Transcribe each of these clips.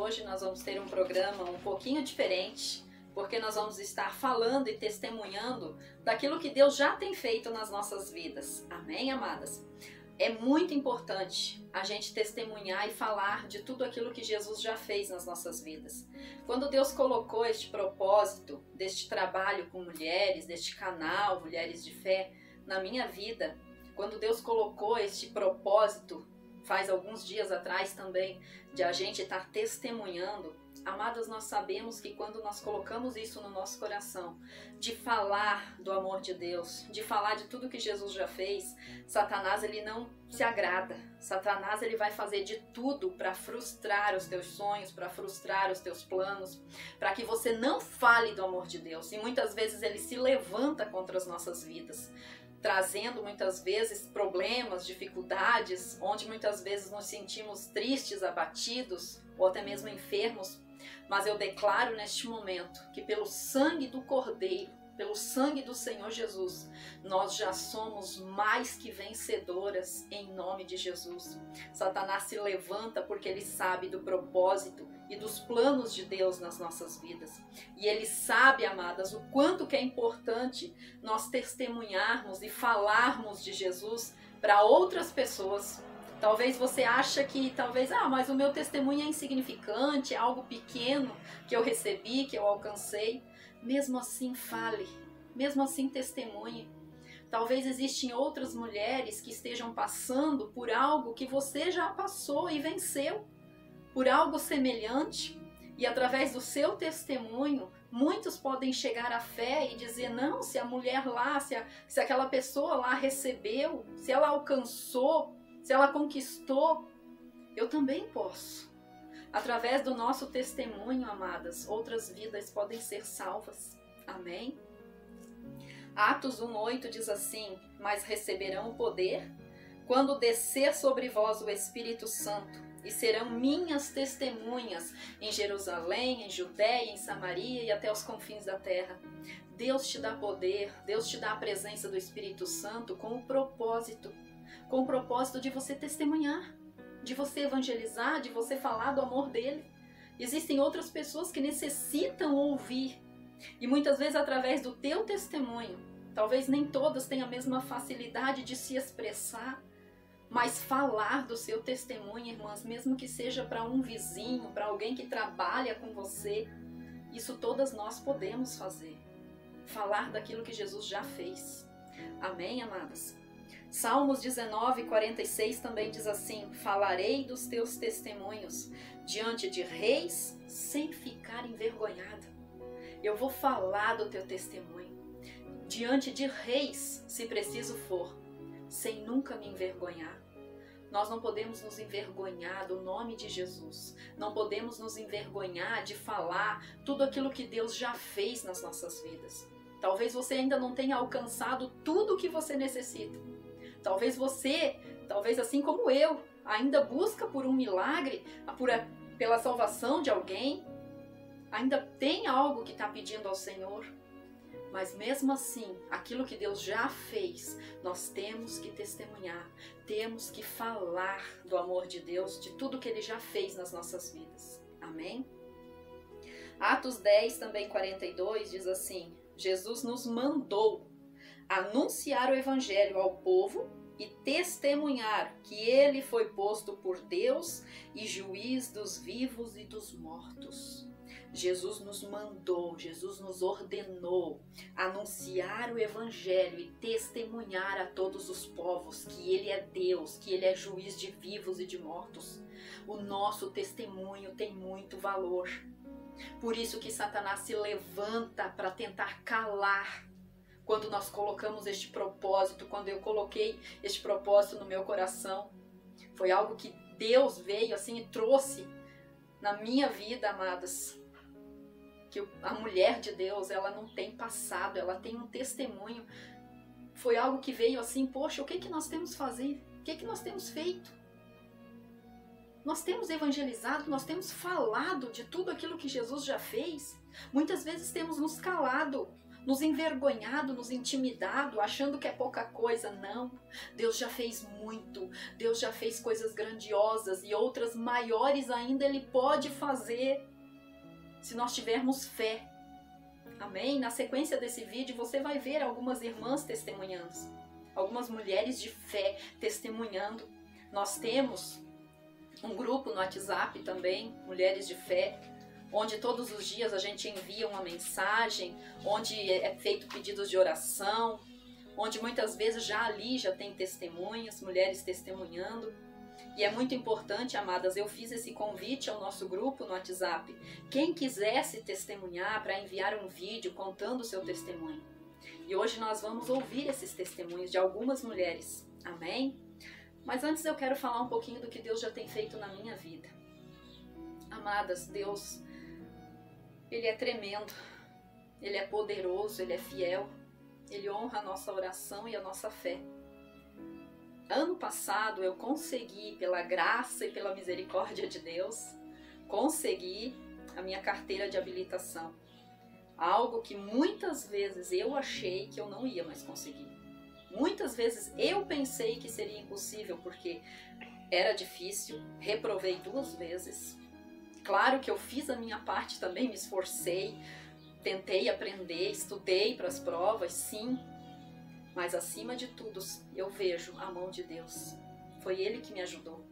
hoje nós vamos ter um programa um pouquinho diferente, porque nós vamos estar falando e testemunhando daquilo que Deus já tem feito nas nossas vidas. Amém, amadas? É muito importante a gente testemunhar e falar de tudo aquilo que Jesus já fez nas nossas vidas. Quando Deus colocou este propósito, deste trabalho com mulheres, deste canal Mulheres de Fé, na minha vida, quando Deus colocou este propósito, faz alguns dias atrás também, de a gente estar testemunhando, amadas, nós sabemos que quando nós colocamos isso no nosso coração, de falar do amor de Deus, de falar de tudo que Jesus já fez, Satanás ele não se agrada. Satanás ele vai fazer de tudo para frustrar os teus sonhos, para frustrar os teus planos, para que você não fale do amor de Deus. E muitas vezes ele se levanta contra as nossas vidas, trazendo muitas vezes problemas, dificuldades, onde muitas vezes nos sentimos tristes, abatidos ou até mesmo enfermos. Mas eu declaro neste momento que pelo sangue do Cordeiro, pelo sangue do Senhor Jesus, nós já somos mais que vencedoras em nome de Jesus. Satanás se levanta porque ele sabe do propósito e dos planos de Deus nas nossas vidas. E ele sabe, amadas, o quanto que é importante nós testemunharmos e falarmos de Jesus para outras pessoas. Talvez você ache que, mas o meu testemunho é insignificante, é algo pequeno que eu recebi, que eu alcancei. Mesmo assim, fale. Mesmo assim, testemunhe. Talvez existem outras mulheres que estejam passando por algo que você já passou e venceu. Por algo semelhante. E através do seu testemunho, muitos podem chegar à fé e dizer, não, se a mulher lá, se aquela pessoa lá recebeu, se ela alcançou, se ela conquistou, eu também posso. Através do nosso testemunho, amadas, outras vidas podem ser salvas. Amém? Atos 1:8 diz assim, mas receberão o poder quando descer sobre vós o Espírito Santo, e serão minhas testemunhas em Jerusalém, em Judéia, em Samaria e até os confins da terra. Deus te dá poder, Deus te dá a presença do Espírito Santo com o propósito de você testemunhar, de você evangelizar, de você falar do amor dele. Existem outras pessoas que necessitam ouvir, e muitas vezes através do teu testemunho, talvez nem todas tenham a mesma facilidade de se expressar, mas falar do seu testemunho, irmãs, mesmo que seja para um vizinho, para alguém que trabalha com você, isso todas nós podemos fazer. Falar daquilo que Jesus já fez. Amém, amadas? Salmos 19:46 também diz assim, falarei dos teus testemunhos diante de reis sem ficar envergonhada. Eu vou falar do teu testemunho diante de reis, se preciso for, sem nunca me envergonhar. Nós não podemos nos envergonhar do nome de Jesus. Não podemos nos envergonhar de falar tudo aquilo que Deus já fez nas nossas vidas. Talvez você ainda não tenha alcançado tudo o que você necessita. Talvez você, assim como eu, ainda busca por um milagre, pela salvação de alguém. Ainda tem algo que está pedindo ao Senhor. Mas mesmo assim, aquilo que Deus já fez, nós temos que testemunhar, temos que falar do amor de Deus, de tudo que Ele já fez nas nossas vidas. Amém? Atos 10, também 42, diz assim, Jesus nos mandou anunciar o Evangelho ao povo e testemunhar que Ele foi posto por Deus e juiz dos vivos e dos mortos. Jesus nos mandou, Jesus nos ordenou anunciar o Evangelho e testemunhar a todos os povos que Ele é Deus, que Ele é juiz de vivos e de mortos. O nosso testemunho tem muito valor. Por isso que Satanás se levanta para tentar calar. Quando nós colocamos este propósito, quando eu coloquei este propósito no meu coração, foi algo que Deus veio assim e trouxe na minha vida, amadas. Que a mulher de Deus, ela não tem passado, ela tem um testemunho. Foi algo que veio assim, poxa, o que nós temos fazer? O que nós temos feito? Nós temos evangelizado, nós temos falado de tudo aquilo que Jesus já fez. Muitas vezes temos nos calado. nos envergonhado, nos intimidado, achando que é pouca coisa. Não, Deus já fez muito, Deus já fez coisas grandiosas e outras maiores ainda Ele pode fazer se nós tivermos fé. Amém? Na sequência desse vídeo você vai ver algumas irmãs testemunhando, algumas mulheres de fé testemunhando. Nós temos um grupo no WhatsApp também, Mulheres de Fé, onde todos os dias a gente envia uma mensagem, onde é feito pedidos de oração, onde muitas vezes já tem testemunhas, mulheres testemunhando. E é muito importante, amadas, eu fiz esse convite ao nosso grupo no WhatsApp. Quem quisesse testemunhar, para enviar um vídeo contando o seu testemunho. E hoje nós vamos ouvir esses testemunhos de algumas mulheres. Amém? Mas antes eu quero falar um pouquinho do que Deus já tem feito na minha vida. Amadas, Deus, Ele é tremendo, Ele é poderoso, Ele é fiel, Ele honra a nossa oração e a nossa fé. Ano passado eu consegui, pela graça e pela misericórdia de Deus, consegui a minha carteira de habilitação. Algo que muitas vezes eu achei que eu não ia mais conseguir. Muitas vezes eu pensei que seria impossível, porque era difícil, reprovei 2 vezes. Claro que eu fiz a minha parte também, me esforcei, tentei aprender, estudei para as provas, sim. Mas acima de tudo, eu vejo a mão de Deus. Foi Ele que me ajudou.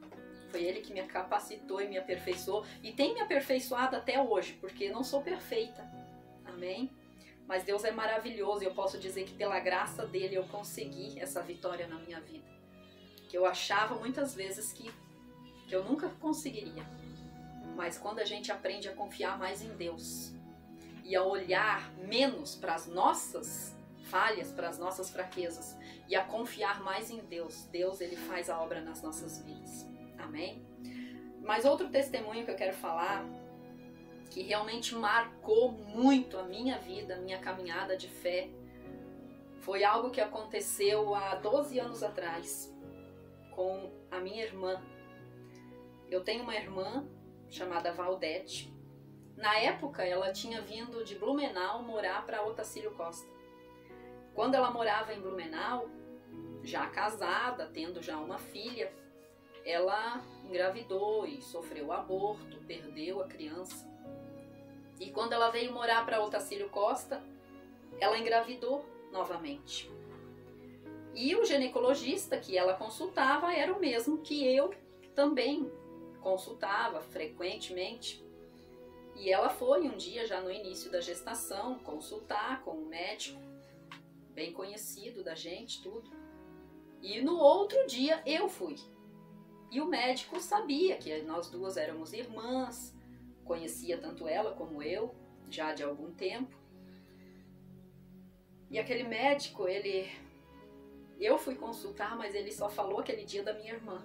Foi Ele que me capacitou e me aperfeiçoou. E tem me aperfeiçoado até hoje, porque não sou perfeita. Amém? Mas Deus é maravilhoso e eu posso dizer que pela graça dele eu consegui essa vitória na minha vida. Que eu achava muitas vezes que eu nunca conseguiria. Mas quando a gente aprende a confiar mais em Deus e a olhar menos para as nossas falhas, para as nossas fraquezas e a confiar mais em Deus, Deus ele faz a obra nas nossas vidas. Amém? Mas outro testemunho que eu quero falar, que realmente marcou muito a minha vida, a minha caminhada de fé, foi algo que aconteceu há 12 anos atrás com a minha irmã. Eu tenho uma irmã chamada Valdete. Na época ela tinha vindo de Blumenau morar para Otacílio Costa. Quando ela morava em Blumenau, já casada, tendo já uma filha, ela engravidou e sofreu aborto, perdeu a criança. E quando ela veio morar para Otacílio Costa, ela engravidou novamente. E o ginecologista que ela consultava era o mesmo que eu também consultava frequentemente. E ela foi um dia, já no início da gestação, consultar com um médico, bem conhecido da gente, tudo. E no outro dia eu fui. E o médico sabia que nós duas éramos irmãs, conhecia tanto ela como eu, já de algum tempo. E aquele médico, eu fui consultar, mas ele só falou aquele dia da minha irmã.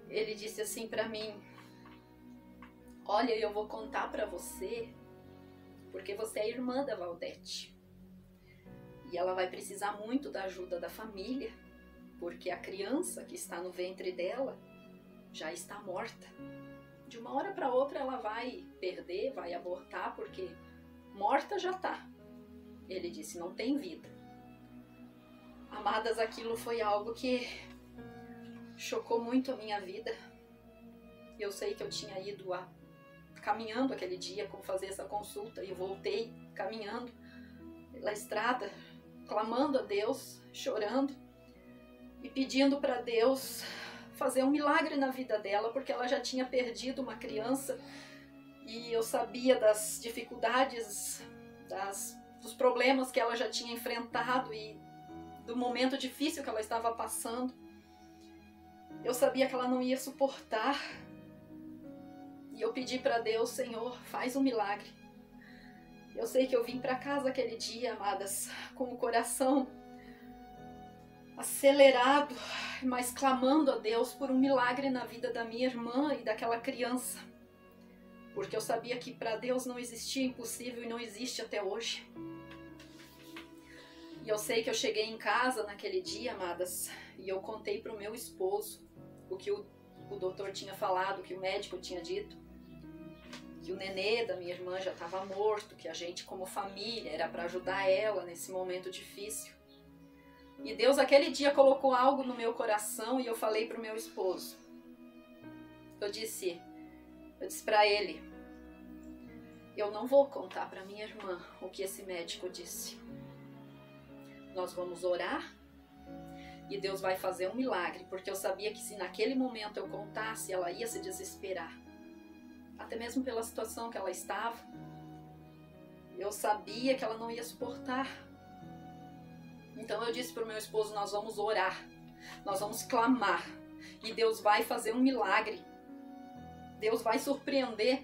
Ele disse assim pra mim: olha, eu vou contar pra você, porque você é irmã da Valdete. E ela vai precisar muito da ajuda da família, porque a criança que está no ventre dela já está morta. De uma hora para outra ela vai perder, vai abortar, porque morta já está. Ele disse, não tem vida. Amadas, aquilo foi algo que chocou muito a minha vida. Eu sei que eu tinha ido caminhando aquele dia para fazer essa consulta e voltei caminhando pela estrada, clamando a Deus, chorando e pedindo para Deus fazer um milagre na vida dela, porque ela já tinha perdido uma criança e eu sabia das dificuldades, dos problemas que ela já tinha enfrentado e do momento difícil que ela estava passando. Eu sabia que ela não ia suportar e eu pedi para Deus, Senhor, faz um milagre. Eu sei que eu vim para casa aquele dia, amadas, com o coração acelerado, mas clamando a Deus por um milagre na vida da minha irmã e daquela criança. Porque eu sabia que para Deus não existia impossível e não existe até hoje. E eu sei que eu cheguei em casa naquele dia, amadas, e eu contei para o meu esposo o que o doutor tinha falado, o que o médico tinha dito. que o nenê da minha irmã já estava morto, que a gente como família era para ajudar ela nesse momento difícil. E Deus aquele dia colocou algo no meu coração e eu falei para o meu esposo. Eu disse para ele, eu não vou contar para minha irmã o que esse médico disse. Nós vamos orar e Deus vai fazer um milagre, porque eu sabia que se naquele momento eu contasse, ela ia se desesperar. Até mesmo pela situação que ela estava. Eu sabia que ela não ia suportar. Então eu disse para o meu esposo, nós vamos orar, nós vamos clamar e Deus vai fazer um milagre. Deus vai surpreender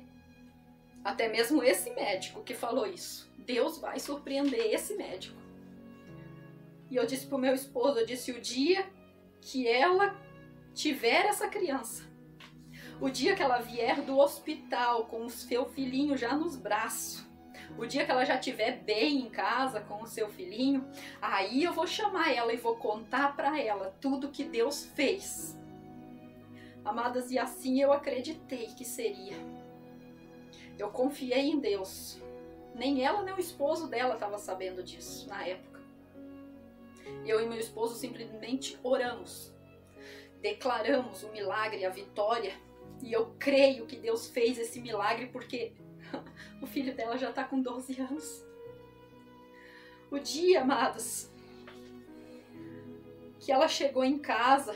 até mesmo esse médico que falou isso. Deus vai surpreender esse médico. E eu disse para o meu esposo, eu disse, o dia que ela tiver essa criança, o dia que ela vier do hospital com o seu filhinho já nos braços, o dia que ela já estiver bem em casa com o seu filhinho, aí eu vou chamar ela e vou contar para ela tudo que Deus fez. Amadas, e assim eu acreditei que seria. Eu confiei em Deus. Nem ela nem o esposo dela estava sabendo disso na época. Eu e meu esposo simplesmente oramos. Declaramos o milagre, a vitória. E eu creio que Deus fez esse milagre porque o filho dela já está com 12 anos. O dia, amados, que ela chegou em casa,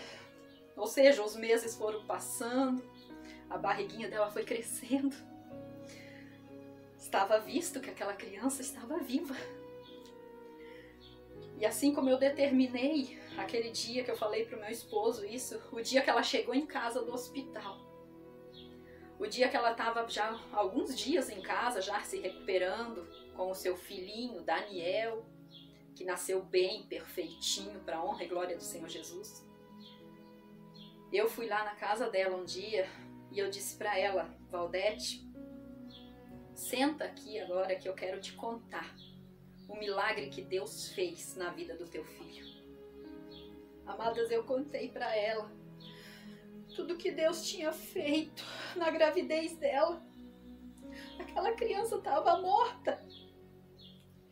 ou seja, os meses foram passando, a barriguinha dela foi crescendo. Estava visto que aquela criança estava viva. E assim como eu determinei, aquele dia que eu falei para o meu esposo isso, o dia que ela chegou em casa do hospital, o dia que ela estava já alguns dias em casa, já se recuperando com o seu filhinho, Daniel, que nasceu bem, perfeitinho, para a honra e glória do Senhor Jesus. Eu fui lá na casa dela um dia e eu disse para ela, Valdete, senta aqui agora que eu quero te contar o milagre que Deus fez na vida do teu filho. Amadas, eu contei para ela tudo que Deus tinha feito na gravidez dela. Aquela criança estava morta.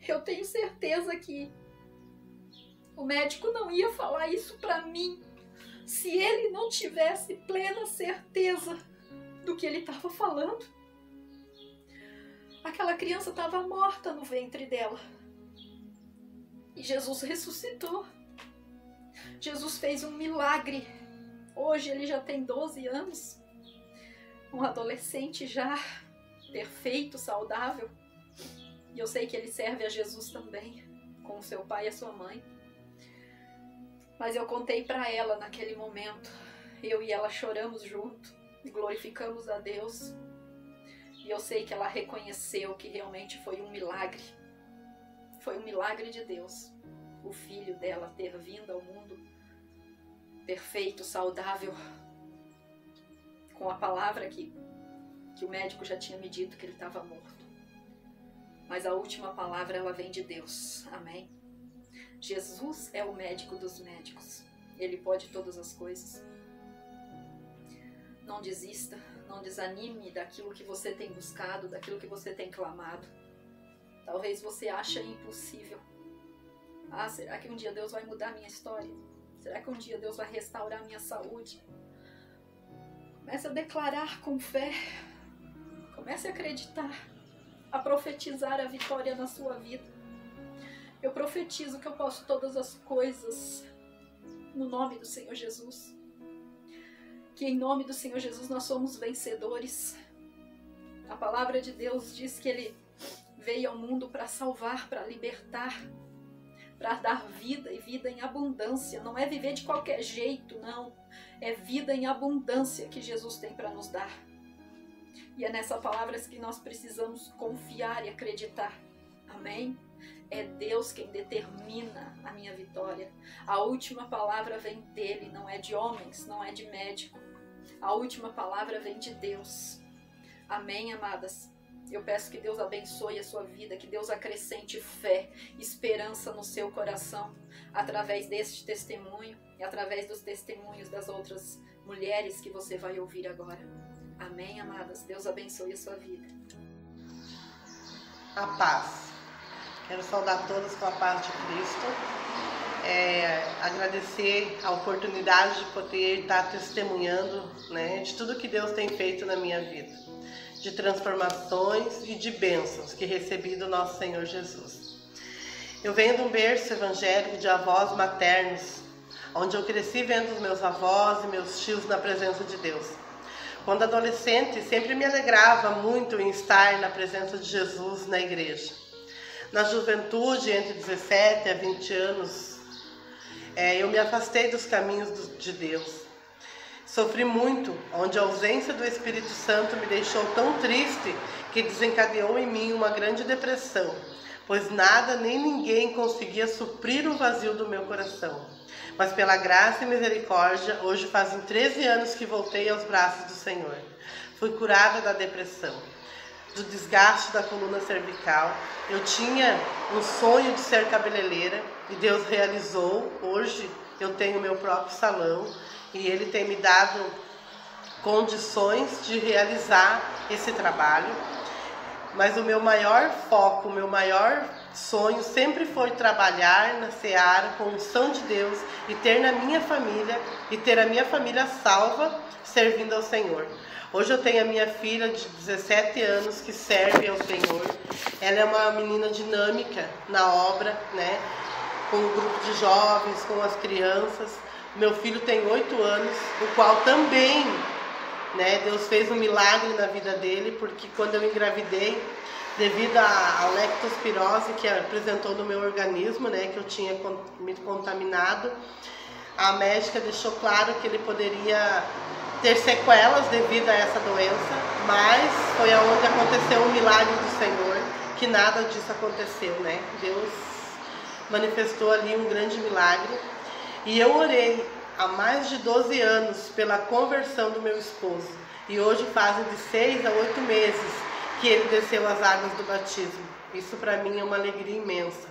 Eu tenho certeza que o médico não ia falar isso para mim se ele não tivesse plena certeza do que ele estava falando. Aquela criança estava morta no ventre dela. E Jesus ressuscitou. Jesus fez um milagre. Hoje ele já tem 12 anos. Um adolescente já perfeito, saudável. E eu sei que ele serve a Jesus também, com o seu pai e a sua mãe. Mas eu contei para ela naquele momento. Eu e ela choramos junto e glorificamos a Deus. E eu sei que ela reconheceu que realmente foi um milagre. Foi um milagre de Deus. O filho dela ter vindo ao mundo perfeito, saudável, com a palavra que o médico já tinha me dito que ele estava morto. Mas a última palavra, ela vem de Deus. Amém? Jesus é o médico dos médicos. Ele pode todas as coisas. Não desista, não desanime daquilo que você tem buscado, daquilo que você tem clamado. Talvez você ache impossível. Ah, será que um dia Deus vai mudar a minha história? Será que um dia Deus vai restaurar a minha saúde? Comece a declarar com fé. Comece a acreditar. A profetizar a vitória na sua vida. Eu profetizo que eu posso todas as coisas no nome do Senhor Jesus. Que em nome do Senhor Jesus nós somos vencedores. A palavra de Deus diz que Ele veio ao mundo para salvar, para libertar, para dar vida e vida em abundância. Não é viver de qualquer jeito, não. É vida em abundância que Jesus tem para nos dar. E é nessa palavra que nós precisamos confiar e acreditar. Amém? É Deus quem determina a minha vitória. A última palavra vem dele, não é de homens, não é de médico. A última palavra vem de Deus. Amém, amadas? Eu peço que Deus abençoe a sua vida, que Deus acrescente fé, esperança no seu coração, através deste testemunho e através dos testemunhos das outras mulheres que você vai ouvir agora. Amém, amadas? Deus abençoe a sua vida. A paz. Quero saudar todos com a paz de Cristo. Agradecer a oportunidade de poder estar testemunhando, né, de tudo que Deus tem feito na minha vida, de transformações e de bênçãos que recebi do nosso Senhor Jesus. Eu venho de um berço evangélico de avós maternos, onde eu cresci vendo os meus avós e meus tios na presença de Deus. Quando adolescente, sempre me alegrava muito em estar na presença de Jesus na igreja. Na juventude, entre 17 a 20 anos, eu me afastei dos caminhos de Deus. Sofri muito, onde a ausência do Espírito Santo me deixou tão triste que desencadeou em mim uma grande depressão, pois nada nem ninguém conseguia suprir o vazio do meu coração. Mas pela graça e misericórdia, hoje fazem 13 anos que voltei aos braços do Senhor. Fui curada da depressão, do desgaste da coluna cervical. Eu tinha um sonho de ser cabeleireira e Deus realizou. Hoje eu tenho meu próprio salão e Ele tem me dado condições de realizar esse trabalho. Mas o meu maior foco, o meu maior sonho sempre foi trabalhar na seara com a unção de Deus e ter a minha família salva servindo ao Senhor. Hoje eu tenho a minha filha de 17 anos que serve ao Senhor. Ela é uma menina dinâmica na obra, né? Com o grupo de jovens, com as crianças. Meu filho tem 8 anos, o qual também, né, Deus fez um milagre na vida dele, porque quando eu engravidei, devido à leptospirose que apresentou no meu organismo, né, que eu tinha me contaminado, a médica deixou claro que ele poderia ter sequelas devido a essa doença, mas foi aonde aconteceu o milagre do Senhor, que nada disso aconteceu, né? Deus manifestou ali um grande milagre. E eu orei há mais de 12 anos pela conversão do meu esposo. E hoje fazem de 6 a 8 meses que ele desceu as águas do batismo. Isso para mim é uma alegria imensa.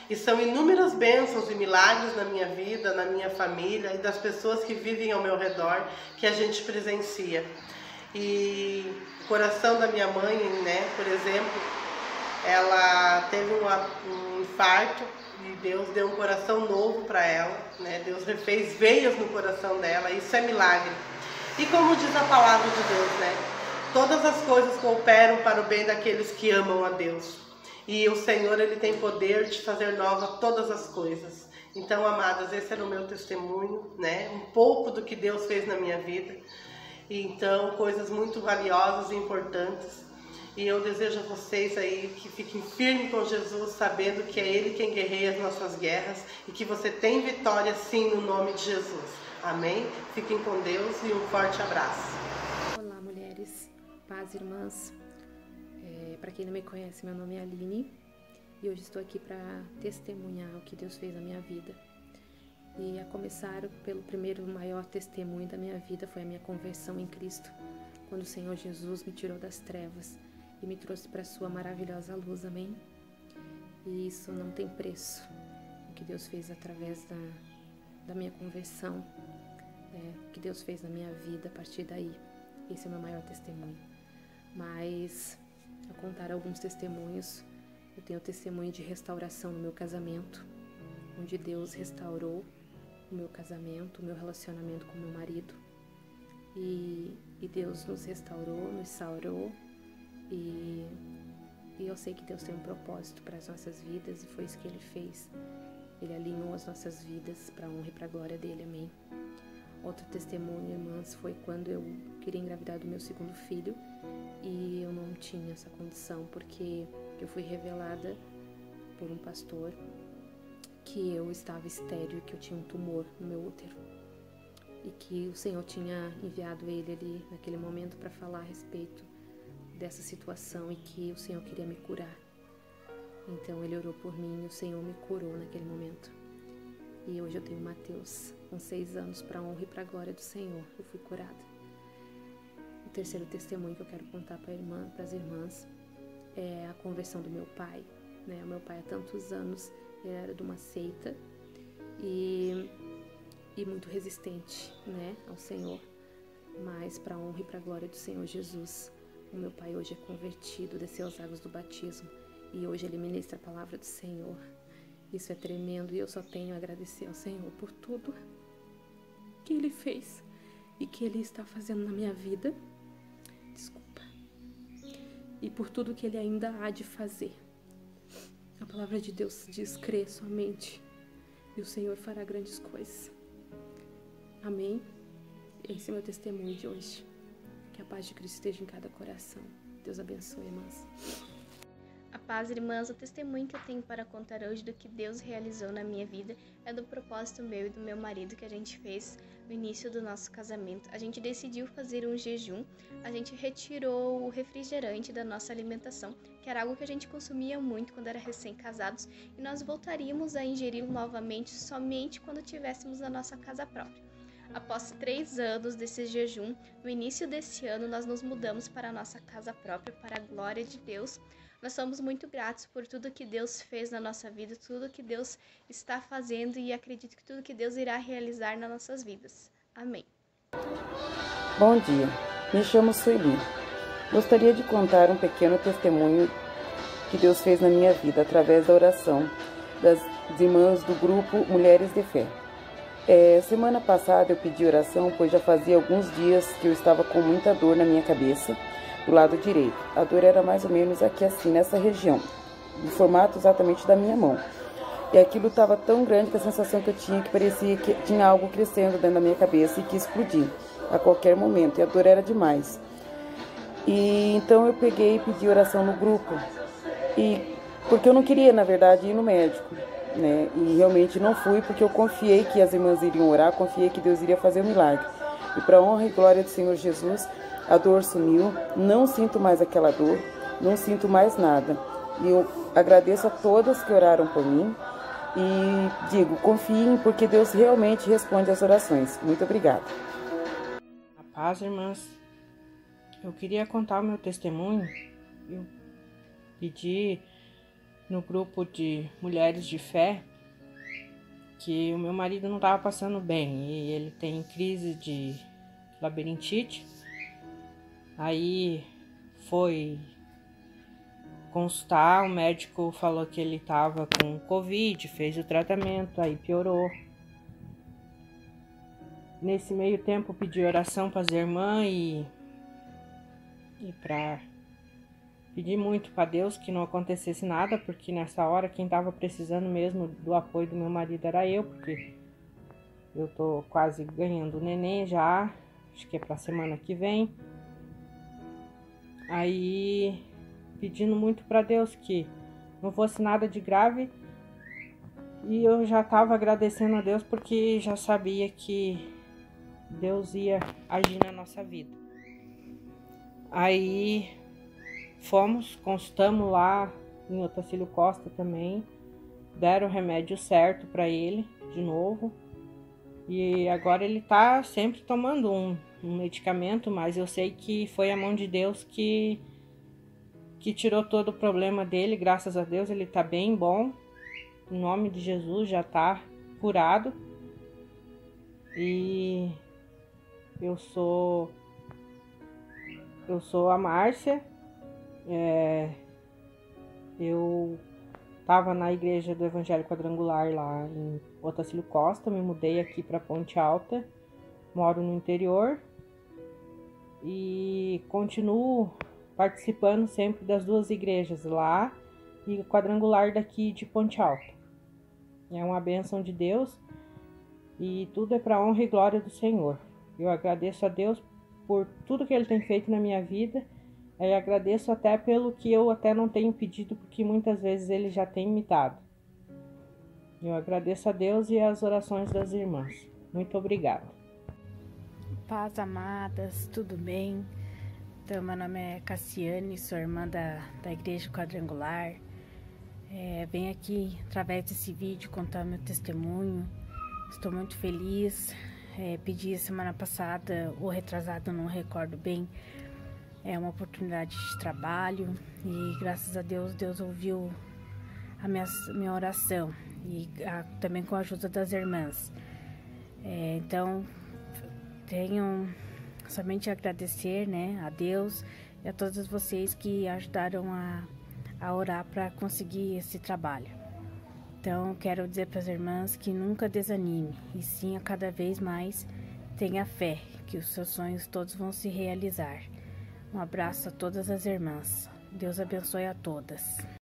E são inúmeras bênçãos e milagres na minha vida, na minha família e das pessoas que vivem ao meu redor que a gente presencia. E o coração da minha mãe, né, por exemplo, ela teve um infarto e Deus deu um coração novo para ela, né? Deus refez veias no coração dela, isso é milagre. E como diz a palavra de Deus, né? Todas as coisas cooperam para o bem daqueles que amam a Deus. E o Senhor, Ele tem poder de fazer nova todas as coisas. Então, amadas, esse era o meu testemunho, né? Um pouco do que Deus fez na minha vida. Então, coisas muito valiosas e importantes. E eu desejo a vocês aí que fiquem firmes com Jesus, sabendo que é Ele quem guerreia as nossas guerras e que você tem vitória sim no nome de Jesus. Amém? Fiquem com Deus e um forte abraço. Olá, mulheres, paz, irmãs. Para quem não me conhece, meu nome é Aline e hoje estou aqui para testemunhar o que Deus fez na minha vida. E a começar pelo primeiro maior testemunho da minha vida foi a minha conversão em Cristo, quando o Senhor Jesus me tirou das trevas e me trouxe para a sua maravilhosa luz, amém? E isso não tem preço, o que Deus fez através da minha conversão, o que Deus fez na minha vida a partir daí. Esse é o meu maior testemunho. Mas, a contar alguns testemunhos, eu tenho o testemunho de restauração no meu casamento, onde Deus restaurou o meu casamento, o meu relacionamento com o meu marido. E Deus nos restaurou, nos sarou. E eu sei que Deus tem um propósito para as nossas vidas e foi isso que Ele fez. Ele alinhou as nossas vidas para a honra e para a glória dEle, amém? Outro testemunho, irmãs, foi quando eu queria engravidar do meu segundo filho e eu não tinha essa condição porque eu fui revelada por um pastor que eu estava estéril, que eu tinha um tumor no meu útero e que o Senhor tinha enviado ele ali naquele momento para falar a respeito dessa situação e que o Senhor queria me curar. Então ele orou por mim e o Senhor me curou naquele momento. E hoje eu tenho Mateus, com 6 anos, para a honra e para a glória do Senhor. Eu fui curada. O terceiro testemunho que eu quero contar para as irmãs é a conversão do meu pai. Né? O meu pai, há tantos anos, ele era de uma seita e muito resistente, né, ao Senhor. Mas para a honra e para a glória do Senhor Jesus, o meu pai hoje é convertido, desceu as águas do batismo e hoje ele ministra a palavra do Senhor. Isso é tremendo e eu só tenho a agradecer ao Senhor por tudo que Ele fez e que Ele está fazendo na minha vida. Desculpa. E por tudo que Ele ainda há de fazer. A palavra de Deus diz: crê somente e o Senhor fará grandes coisas. Amém? Esse é o meu testemunho de hoje. Que a paz de Cristo esteja em cada coração. Deus abençoe, irmãs. A paz, irmãs, o testemunho que eu tenho para contar hoje do que Deus realizou na minha vida é do propósito meu e do meu marido que a gente fez no início do nosso casamento. A gente decidiu fazer um jejum, a gente retirou o refrigerante da nossa alimentação, que era algo que a gente consumia muito quando era recém-casados, e nós voltaríamos a ingeri-lo novamente somente quando tivéssemos a nossa casa própria. Após 3 anos desse jejum, no início desse ano, nós nos mudamos para a nossa casa própria, para a glória de Deus. Nós somos muito gratos por tudo que Deus fez na nossa vida, tudo que Deus está fazendo e acredito que tudo que Deus irá realizar nas nossas vidas. Amém. Bom dia, me chamo Sueli. Gostaria de contar um pequeno testemunho que Deus fez na minha vida através da oração das irmãs do grupo Mulheres de Fé. Semana passada eu pedi oração, pois já fazia alguns dias que eu estava com muita dor na minha cabeça, do lado direito. A dor era mais ou menos aqui assim, nessa região, do formato exatamente da minha mão. E aquilo estava tão grande que a sensação que eu tinha que parecia que tinha algo crescendo dentro da minha cabeça e que explodir a qualquer momento. E a dor era demais. E então eu peguei e pedi oração no grupo. Porque eu não queria, na verdade, ir no médico, né? E realmente não fui, porque eu confiei que as irmãs iriam orar, confiei que Deus iria fazer um milagre. E para a honra e glória do Senhor Jesus, a dor sumiu, não sinto mais aquela dor, não sinto mais nada. E eu agradeço a todas que oraram por mim e digo, confiem, porque Deus realmente responde às orações. Muito obrigada. A paz, irmãs. Eu queria contar o meu testemunho. Eu pedi no grupo de Mulheres de Fé que o meu marido não estava passando bem e ele tem crise de labirintite. Aí foi consultar, o médico falou que ele estava com Covid, fez o tratamento, aí piorou. Nesse meio tempo pedi oração para as irmãs e para pedir muito para Deus que não acontecesse nada, porque nessa hora quem estava precisando mesmo do apoio do meu marido era eu, porque eu tô quase ganhando o neném já, acho que é para semana que vem. Aí, pedindo muito para Deus que não fosse nada de grave, e eu já estava agradecendo a Deus porque já sabia que Deus ia agir na nossa vida. Aí consultamos lá em Otacílio Costa também, deram o remédio certo para ele de novo, e agora ele tá sempre tomando um medicamento, mas eu sei que foi a mão de Deus que tirou todo o problema dele. Graças a Deus ele tá bem bom, em nome de Jesus já tá curado. E eu sou a Márcia, eu estava na igreja do Evangelho Quadrangular lá em Otacílio Costa, me mudei aqui para Ponte Alta, moro no interior e continuo participando sempre das 2 igrejas lá e Quadrangular daqui de Ponte Alta. É uma bênção de Deus e tudo é para honra e glória do Senhor. Eu agradeço a Deus por tudo que Ele tem feito na minha vida. Eu agradeço até pelo que eu até não tenho pedido, porque muitas vezes Ele já tem me dado. Eu agradeço a Deus e as orações das irmãs. Muito obrigada. Paz, amadas, tudo bem? Então, meu nome é Cassiane, sou irmã da Igreja Quadrangular. Venho aqui, através desse vídeo, contar meu testemunho. Estou muito feliz. Pedi semana passada, ou retrasada, não recordo bem, uma oportunidade de trabalho. E graças a Deus, Deus ouviu a minha oração. E também com a ajuda das irmãs. Então, tenho somente a agradecer, né, a Deus e a todas vocês que ajudaram a orar para conseguir esse trabalho. Então, quero dizer para as irmãs que nunca desanime, e sim, a cada vez mais, tenha fé, que os seus sonhos todos vão se realizar. Um abraço a todas as irmãs. Deus abençoe a todas.